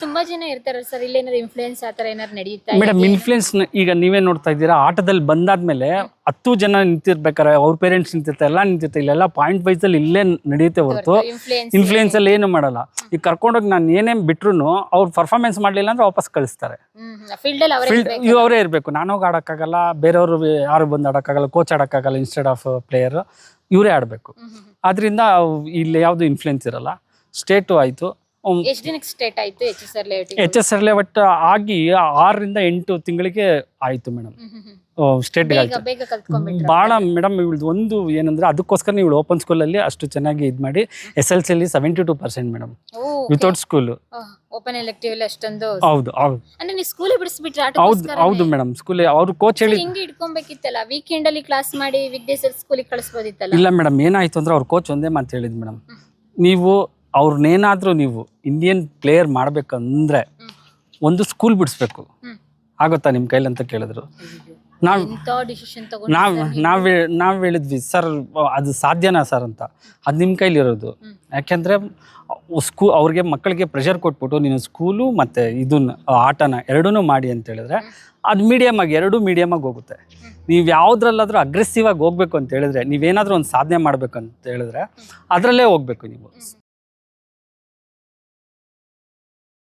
ತುಂಬಾ ಜನ ಇರ್ತಾರಲ್ಲ ಸರ್, ಇಲ್ಲೇನಾದ್ರು ಇನ್ಫ್ಲೂಯೆನ್ಸ್ ಆತರ ಏನಾದ್ರು ನಡೆಯುತ್ತಾ ಮೇಡಮ್ ಇನ್ಫ್ಲೂಯೆನ್ಸ್ ಈಗ ನೀವೇ ನೋಡ್ತಾ ಇದ್ದೀರಾ, ಆಟದಲ್ಲಿ ಬಂದಾದ್ಮೇಲೆ 10 ಜನ ನಿಂತಿರ್ಬೇಕಾರೆ ಅವ್ರ ಪೇರೆಂಟ್ಸ್ ನಿಂತಿರ್ತಾರೆ, ಎಲ್ಲ ನಿಂತಿರ್ತಾರೆ, ಇಲ್ಲೆಲ್ಲ ಪಾಯಿಂಟ್ ವೈಸ್ ಅಲ್ಲಿ ಇಲ್ಲೇ ನಡೆಯುತ್ತೆ ಹೊರತು ಇನ್ಫ್ಲೂಯೆನ್ಸ್ ಅಲ್ಲಿ ಏನು ಮಾಡಲ್ಲ. ಈಗ ಕರ್ಕೊಂಡೋಗಿ ನಾನು ಏನೇನು ಬಿಟ್ರು ಅವ್ರು ಪರ್ಫಾರ್ಮೆನ್ಸ್ ಮಾಡ್ಲಿಲ್ಲ ಅಂದ್ರೆ ವಾಪಸ್ ಕಳಿಸ್ತಾರೆ. ಫೀಲ್ಡ್ ಅಲ್ಲಿ ಅವರೇ ಇರಬೇಕು. ನಾನು ಹೋಗಿ ಆಡೋಕ್ಕಾಗಲ್ಲ, ಬೇರೆಯವರು ಯಾರು ಬಂದು ಆಡೋಕ್ಕಾಗಲ್ಲ, ಕೋಚ್ ಆಡೋಕ್ಕಾಗಲ್ಲ, ಇನ್ಸ್ಟೆಡ್ ಆಫ್ ಪ್ಲೇಯರ್ ಇವರೇ ಆಡಬೇಕು. ಅದರಿಂದ ಇಲ್ಲಿ ಯಾವುದು ಇನ್ಫ್ಲೂಯೆನ್ಸ್ ಇರಲ್ಲ. ಸ್ಟೇಟು ಆಯಿತು, ಎಷ್ಟು ದಿನಕ್ಕೆ ಸ್ಟೇಟ್ ಆಯ್ತು ಎಚ್ ಎಸ್ ಆರ್ ಲೆವೆಟ್ ಆಗಿ 6 ರಿಂದ 8 ತಿಂಗಳಿಗೆ ಆಯಿತು ಮೇಡಮ್. ಸ್ಟೇಟ್ಗೆ ಆಯಿತು ಭಾಳ ಮೇಡಮ್. ಇವಳ್ದು ಒಂದು ಏನಂದ್ರೆ ಅದಕ್ಕೋಸ್ಕರ ಇವಳು ಓಪನ್ ಸ್ಕೂಲಲ್ಲಿ ಅಷ್ಟು ಚೆನ್ನಾಗಿ ಇದು ಮಾಡಿ SLC ಅಲ್ಲಿ 72% madam without school. Open elective ಅಲ್ಲಿ ಅಷ್ಟೊಂದು. ಹೌದು ಹೌದು ಅಂದ್ರೆ ನೀವು ಸ್ಕೂಲ್ ಬಿಡಿಸ್ಬಿಟ್ರೆ ಹೌದು ಮೇಡಮ್. ಸ್ಕೂಲ್ ಅವ್ರು ಕೋಚ್ ಹೇಳಿ ಹಿಂಗೆ ಇಟ್ಕೊಬೇಕಿತ್ತಲ್ಲ, ವೀಕೆಂಡ್ ಅಲ್ಲಿ ಕ್ಲಾಸ್ ಮಾಡಿ ವೀಕ್ ಡೇಸ್ ಅಲ್ಲಿ ಸ್ಕೂಲಿಗೆ ಕಳಿಸ್ಬೋದಿತ್ತಲ್ಲ. ಇಲ್ಲ ಮೇಡಮ್, ಏನಾಯ್ತು ಅಂದ್ರೆ ಅವ್ರ ಕೋಚ್ ಒಂದೇ ಮಾತು ಹೇಳಿದ್ ಮೇಡಮ್, ನೀವು ಅವ್ರನ್ನೇನಾದ್ರೂ ನೀವು ಇಂಡಿಯನ್ ಪ್ಲೇಯರ್ ಮಾಡ್ಬೇಕಂದ್ರೆ ಒಂದು ಸ್ಕೂಲ್ ಬಿಡಿಸ್ಬೇಕು, ಆಗುತ್ತಾ ನಿಮ್ಮ ಕೈಲಿ ಅಂತ ಕೇಳಿದ್ರು. ನಾವು ಹೇಳಿದ್ವಿ ಸರ್ ಅದು ಸಾಧ್ಯನಾ ಸರ್ ಅಂತ. ಅದು ನಿಮ್ಮ ಕೈಲಿರೋದು. ಯಾಕೆಂದರೆ ಅವ್ರಿಗೆ ಮಕ್ಕಳಿಗೆ ಪ್ರೆಷರ್ ಕೊಟ್ಬಿಟ್ಟು ನೀನು ಸ್ಕೂಲು ಮತ್ತು ಇದನ್ನ ಆಟನ ಎರಡೂ ಮಾಡಿ ಅಂತ ಹೇಳಿದ್ರೆ ಅದು ಎರಡೂ ಮೀಡಿಯಮ್ ಆಗಿ ಹೋಗುತ್ತೆ. ನೀವು ಯಾವುದ್ರಲ್ಲಾದ್ರೂ ಅಗ್ರೆಸಿವ್ ಆಗಿ ಹೋಗ್ಬೇಕು ಅಂತ ಹೇಳಿದ್ರೆ, ನೀವೇನಾದ್ರೂ ಒಂದು ಸಾಧನೆ ಮಾಡ್ಬೇಕು ಅಂತ ಹೇಳಿದ್ರೆ ಅದರಲ್ಲೇ ಹೋಗ್ಬೇಕು ನೀವು.